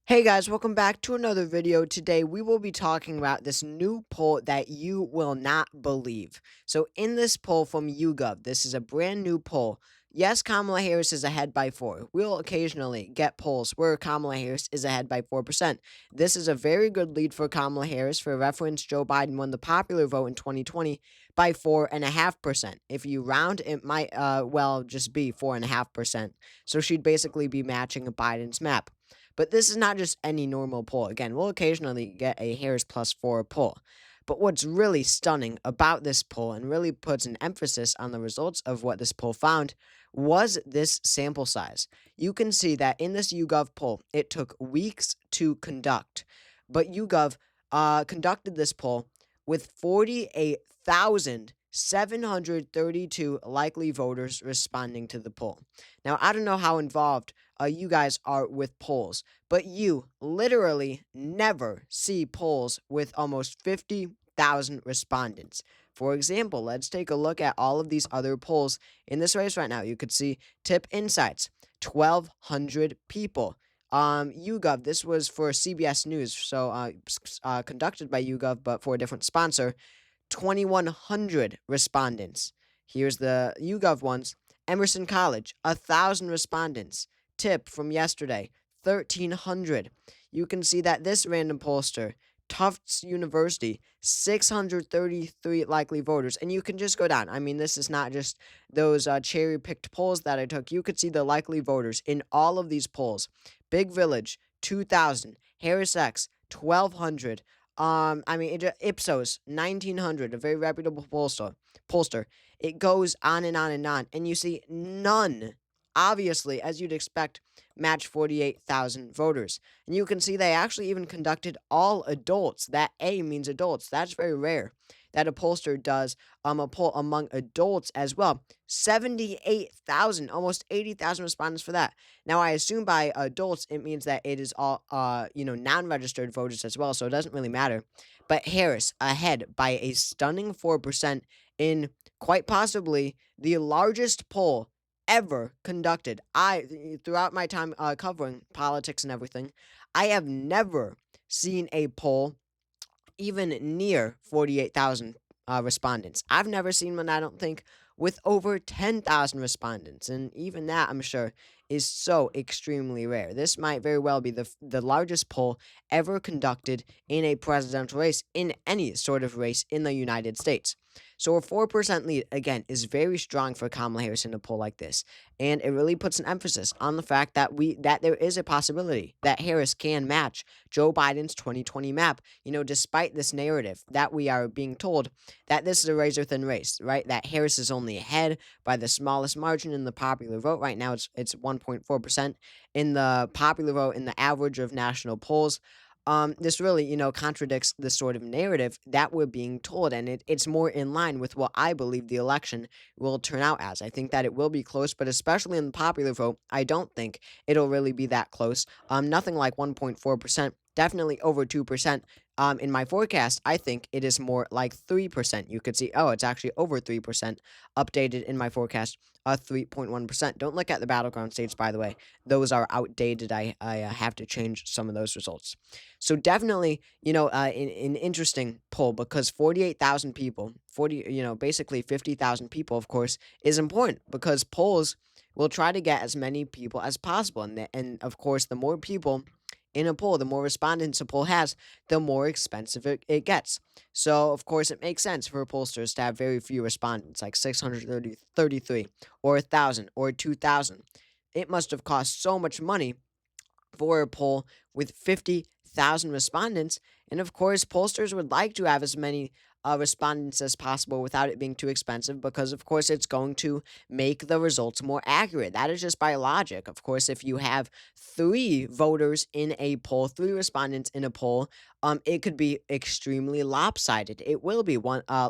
Hey guys, welcome back to another video. Today we will be talking about this new poll that you will not believe. So in this poll from YouGov, this is a brand new poll. Yes, Kamala Harris is ahead by 4. We'll occasionally get polls where Kamala Harris is ahead by 4%. This is a very good lead for Kamala Harris. For reference, Joe Biden won the popular vote in 2020 by 4.5%. If you round, it might well just be 4.5%. So she'd basically be matching Biden's map. But this is not just any normal poll. Again, we'll occasionally get a Harris plus 4 poll. But what's really stunning about this poll and really puts an emphasis on the results of what this poll found was this sample size. You can see that in this YouGov poll, it took weeks to conduct. But YouGov conducted this poll with 48,732 likely voters responding to the poll. Now, I don't know how involved you guys are with polls, but you literally never see polls with almost 50,000 respondents. For example, let's take a look at all of these other polls in this race right now. You could see Tip Insights, 1,200 people. YouGov, this was for CBS News, so conducted by YouGov, but for a different sponsor. 2,100 respondents. Here's the YouGov ones. Emerson College, 1,000 respondents. Tip from yesterday, 1,300. You can see that this random pollster, Tufts University, 633 likely voters. And you can just go down. I mean, this is not just those cherry-picked polls that I took. You could see the likely voters in all of these polls. Big Village, 2,000. Harris X, 1,200. Ipsos, 1,900, a very reputable pollster. It goes on and on and on. And you see none, obviously, as you'd expect, match 48,000 voters. And you can see they actually even conducted all adults. That A means adults. That's very rare that a pollster does a poll among adults as well. 78,000, almost 80,000 respondents for that. Now, I assume by adults, it means that it is all, non-registered voters as well, so it doesn't really matter. But Harris ahead by a stunning 4% in quite possibly the largest poll ever conducted. Throughout my time covering politics and everything, I have never seen a poll even near 48,000 respondents. I've never seen one, I don't think, with over 10,000 respondents. And even that, I'm sure, is so extremely rare. This might very well be the largest poll ever conducted in a presidential race, in any sort of race in the United States. So a 4% lead, again, is very strong for Kamala Harris in a poll like this. And it really puts an emphasis on the fact that there is a possibility that Harris can match Joe Biden's 2020 map. Despite this narrative that we are being told that this is a razor thin race, right? That Harris is only ahead by the smallest margin in the popular vote. Right now, it's 1.4% in the popular vote in the average of national polls. This really, contradicts the sort of narrative that we're being told, and it's more in line with what I believe the election will turn out as. I think that it will be close, but especially in the popular vote, I don't think it'll really be that close. Nothing like 1.4%, definitely over 2%. In my forecast, I think it is more like 3%. You could see, oh, it's actually over 3% updated in my forecast, 3.1%. Don't look at the Battleground states, by the way. Those are outdated. I have to change some of those results. So definitely, an interesting poll because 48,000 people, basically 50,000 people, of course, is important because polls will try to get as many people as possible. And of course, the more people in a poll, the more respondents a poll has, the more expensive it gets. So, of course, it makes sense for pollsters to have very few respondents, like 633 or 1,000 or 2,000. It must have cost so much money for a poll with 50,000 respondents. And of course, pollsters would like to have as many respondents as possible without it being too expensive because, of course, it's going to make the results more accurate. That is just by logic. Of course, if you have 3 voters in a poll, 3 respondents in a poll, it could be extremely lopsided. It will be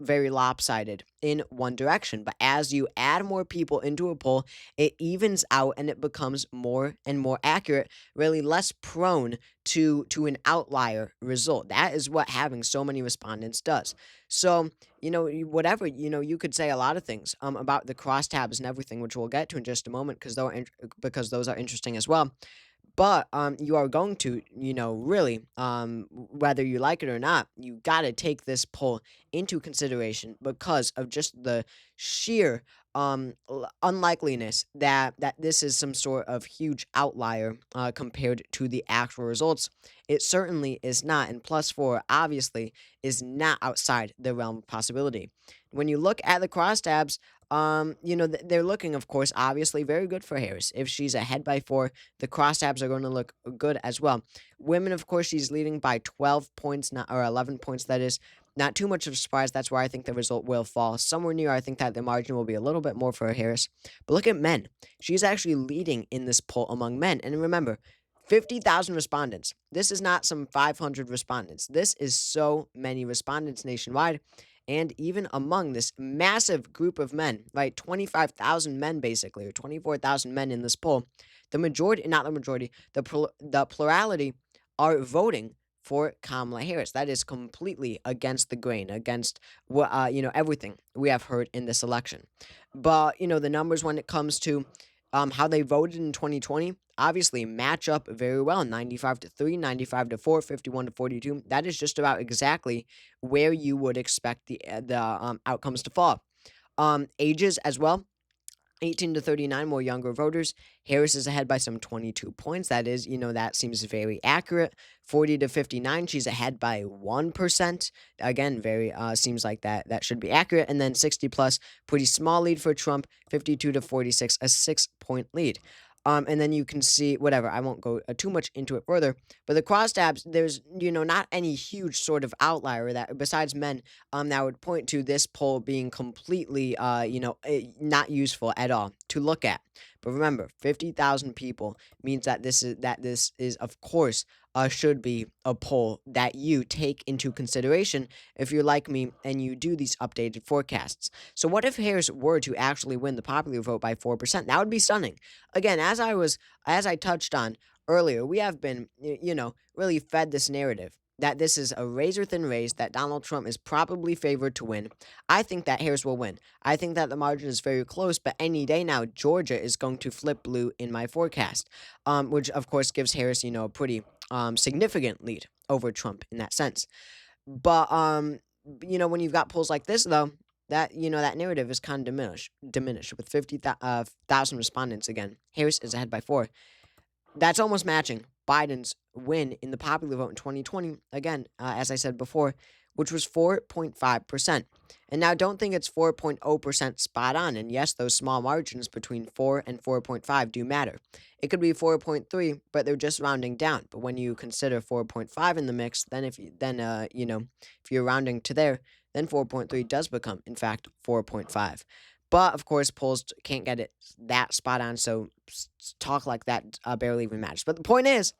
very lopsided in one direction. But as you add more people into a poll, it evens out and it becomes more and more accurate, really less prone to an outlier result. That is what having so many respondents does. So, whatever, you could say a lot of things about the crosstabs and everything, which we'll get to in just a moment because those are interesting as well. But you are going to, really, whether you like it or not, you got to take this poll into consideration because of just the sheer unlikeliness that this is some sort of huge outlier compared to the actual results. It certainly is not, and plus four obviously is not outside the realm of possibility. When you look at the crosstabs, they're looking, of course, obviously very good for Harris. If she's ahead by four, the crosstabs are going to look good as well. Women, of course, she's leading by 12 points, not, or 11 points, that is. Not too much of a surprise. That's where I think the result will fall. Somewhere near, I think that the margin will be a little bit more for Harris. But look at men. She's actually leading in this poll among men. And remember, 50,000 respondents. This is not some 500 respondents. This is so many respondents nationwide. And even among this massive group of men, right, 25,000 men basically, or 24,000 men in this poll, the majority, not the majority, the plurality are voting for Kamala Harris. That is completely against the grain, against what everything we have heard in this election. But the numbers when it comes to how they voted in 2020 obviously match up very well. 95 to 3, 95 to 4, 51 to 42. That is just about exactly where you would expect the outcomes to fall. Ages as well. 18 to 39, more younger voters. Harris is ahead by some 22 points. That is, that seems very accurate. 40 to 59, she's ahead by 1%. Again, very seems like that should be accurate. And then 60 plus, pretty small lead for Trump. 52 to 46, a 6-point lead. And then you can see whatever. I won't go too much into it further. But the crosstabs, there's not any huge sort of outlier that besides men that would point to this poll being completely not useful at all to look at. But remember, 50,000 people means that this is of course should be a poll that you take into consideration if you're like me and you do these updated forecasts. So what if Harris were to actually win the popular vote by 4%? That would be stunning. Again, as I touched on earlier, we have been really fed this narrative that this is a razor thin race, that Donald Trump is probably favored to win. I think that Harris will win. I think that the margin is very close, but any day now, Georgia is going to flip blue in my forecast, which of course gives Harris, a pretty significant lead over Trump in that sense. But when you've got polls like this, though, that narrative is kind of diminished with 50,000 respondents. Again, Harris is ahead by 4. That's almost matching Biden's win in the popular vote in 2020, again, as I said before, which was 4.5%. And now don't think it's 4.0% spot on. And yes, those small margins between 4 and 4.5 do matter. It could be 4.3, but they're just rounding down. But when you consider 4.5 in the mix, then if you're rounding to there, then 4.3 does become, in fact, 4.5. But of course, polls can't get it that spot on, so talk like that barely even matters. But the point is,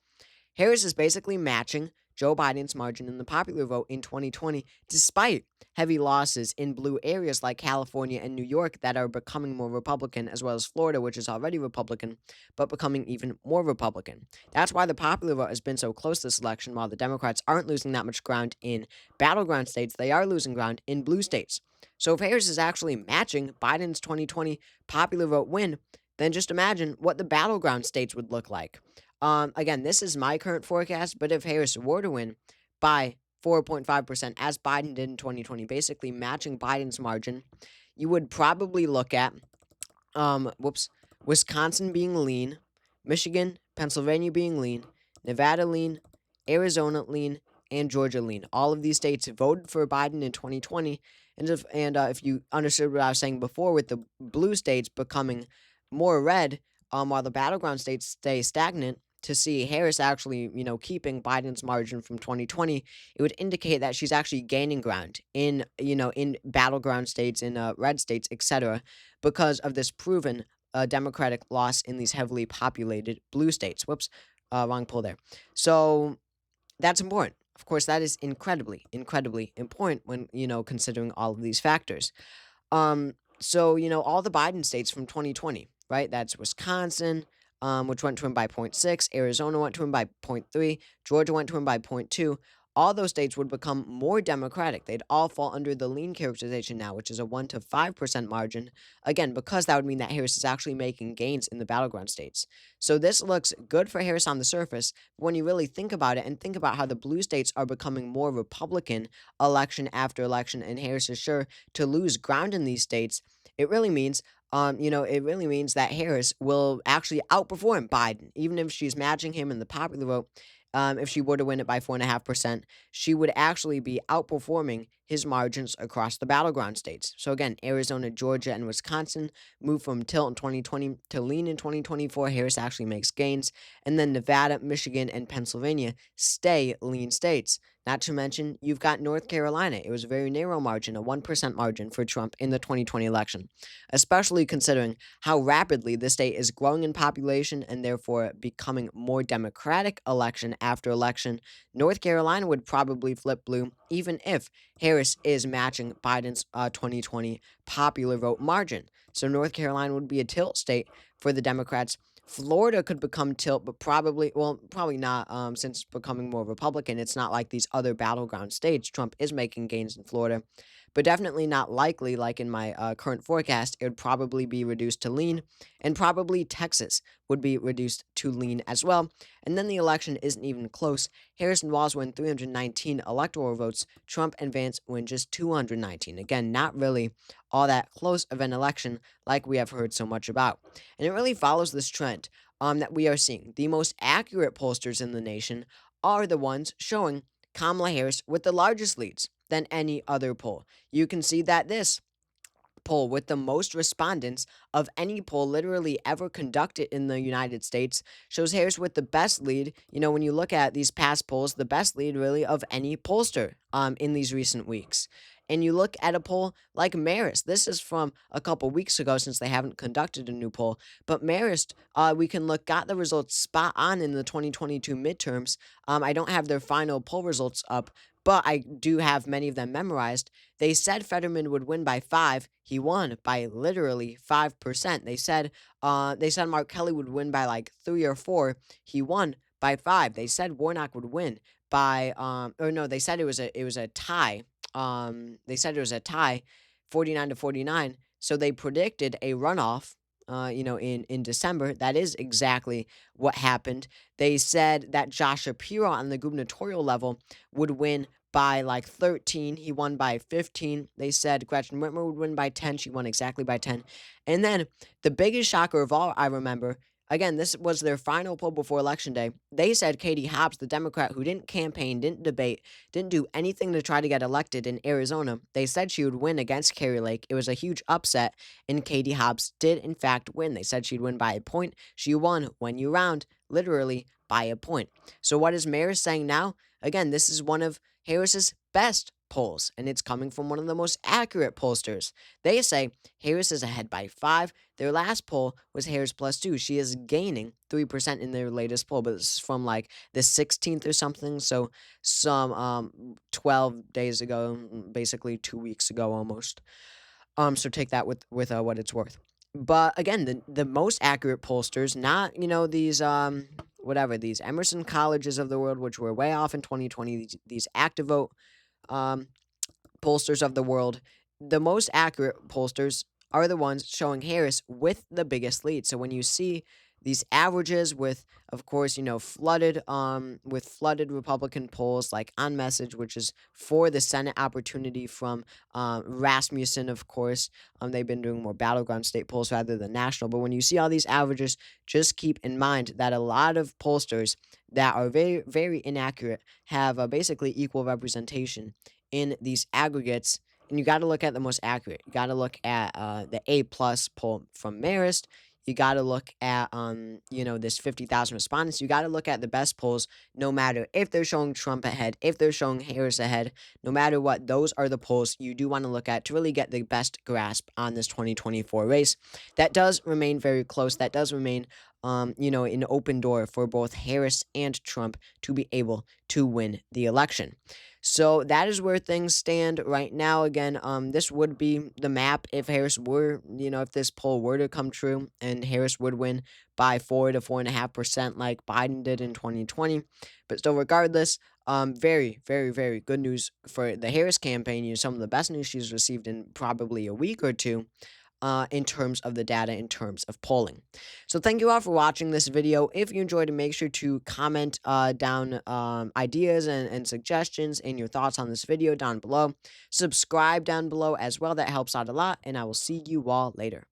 Harris is basically matching Joe Biden's margin in the popular vote in 2020, despite heavy losses in blue areas like California and New York that are becoming more Republican, as well as Florida, which is already Republican, but becoming even more Republican. That's why the popular vote has been so close this election. While the Democrats aren't losing that much ground in battleground states, they are losing ground in blue states. So if Harris is actually matching Biden's 2020 popular vote win, then just imagine what the battleground states would look like. Again, this is my current forecast, but if Harris were to win by 4.5%, as Biden did in 2020, basically matching Biden's margin, you would probably look at, Wisconsin being lean, Michigan, Pennsylvania being lean, Nevada lean, Arizona lean, and Georgia lean. All of these states voted for Biden in 2020, and if you understood what I was saying before, with the blue states becoming more red, while the battleground states stay stagnant, to see Harris actually, keeping Biden's margin from 2020, it would indicate that she's actually gaining ground in battleground states, in red states, etc., because of this proven Democratic loss in these heavily populated blue states. Whoops, wrong poll there. So that's important. Of course, that is incredibly, incredibly important when, considering all of these factors. So, all the Biden states from 2020, right? That's Wisconsin, which went to him by 0.6. Arizona went to him by 0.3. Georgia went to him by 0.2. all those states would become more Democratic. They'd all fall under the lean characterization now, which is a 1 to 5% margin. Again, because that would mean that Harris is actually making gains in the battleground states. So this looks good for Harris on the surface, but when you really think about it and think about how the blue states are becoming more Republican election after election, and Harris is sure to lose ground in these states, it really means it really means that Harris will actually outperform Biden, even if she's matching him in the popular vote. If she were to win it by 4.5%, she would actually be outperforming his margins across the battleground states. So again, Arizona, Georgia, and Wisconsin move from tilt in 2020 to lean in 2024. Harris actually makes gains. And then Nevada, Michigan, and Pennsylvania stay lean states. Not to mention, you've got North Carolina. It was a very narrow margin, a 1% margin for Trump in the 2020 election, especially considering how rapidly the state is growing in population and therefore becoming more democratic election after election. North Carolina would probably flip blue, even if Harris is matching Biden's 2020 popular vote margin. So North Carolina would be a tilt state for the Democrats. Florida could become tilt, but probably not, since becoming more Republican. It's not like these other battleground states. Trump is making gains in Florida, but definitely not likely. Like in my current forecast, it would probably be reduced to lean, and probably Texas would be reduced to lean as well. And then the election isn't even close. Harris and Walz win 319 electoral votes. Trump and Vance win just 219. Again, not really all that close of an election like we have heard so much about. And it really follows this trend that we are seeing. The most accurate pollsters in the nation are the ones showing Kamala Harris with the largest leads than any other poll. You can see that this poll with the most respondents of any poll literally ever conducted in the United States shows Harris with the best lead. When you look at these past polls, the best lead really of any pollster in these recent weeks. And you look at a poll like Marist. This is from a couple weeks ago since they haven't conducted a new poll. But Marist, we can look, got the results spot on in the 2022 midterms. I don't have their final poll results up, but I do have many of them memorized. They said Fetterman would win by 5. He won by literally 5%. They said Mark Kelly would win by like 3 or 4. He won by 5. They said Warnock would win by or no, they said it was a tie. They said it was a tie, 49 to 49. So they predicted a runoff. In December. That is exactly what happened. They said that Josh Shapiro on the gubernatorial level would win by like 13. He won by 15. They said Gretchen Whitmer would win by 10. She won exactly by 10. And then the biggest shocker of all, I remember, again, this was their final poll before Election Day. They said Katie Hobbs, the Democrat who didn't campaign, didn't debate, didn't do anything to try to get elected in Arizona, they said she would win against Kari Lake. It was a huge upset, and Katie Hobbs did, in fact, win. They said she'd win by a point. She won when you round, literally by a point. So what is Marist saying now? Again, this is one of Harris's best polls, and it's coming from one of the most accurate pollsters. They say Harris is ahead by 5. Their last poll was Harris plus 2. She is gaining 3% in their latest poll, but this is from like the 16th or something, so some 12 days ago, basically 2 weeks ago almost. So take that with what it's worth. But again, the most accurate pollsters, not these these Emerson colleges of the world, which were way off in 2020. These active vote um, pollsters of the world, the most accurate pollsters are the ones showing Harris with the biggest lead. So when you see these averages with, of course, flooded Republican polls like On Message, which is for the Senate opportunity from Rasmussen, of course. They've been doing more battleground state polls rather than national. But when you see all these averages, just keep in mind that a lot of pollsters that are very, very inaccurate have basically equal representation in these aggregates. And you got to look at the most accurate. You got to look at the A plus poll from Marist. You got to look at this 50,000 respondents. You got to look at the best polls, no matter if they're showing Trump ahead, if they're showing Harris ahead, no matter what. Those are the polls you do want to look at to really get the best grasp on this 2024 race. That does remain very close. That does remain an open door for both Harris and Trump to be able to win the election. So that is where things stand right now. Again, this would be the map if Harris were, if this poll were to come true and Harris would win by 4 to 4.5%, like Biden did in 2020. But still, regardless, very, very, very good news for the Harris campaign. Some of the best news she's received in probably a week or two in terms of the data, in terms of polling. So thank you all for watching this video. If you enjoyed it, make sure to comment down ideas and suggestions and your thoughts on this video down below. Subscribe down below as well. That helps out a lot, and I will see you all later.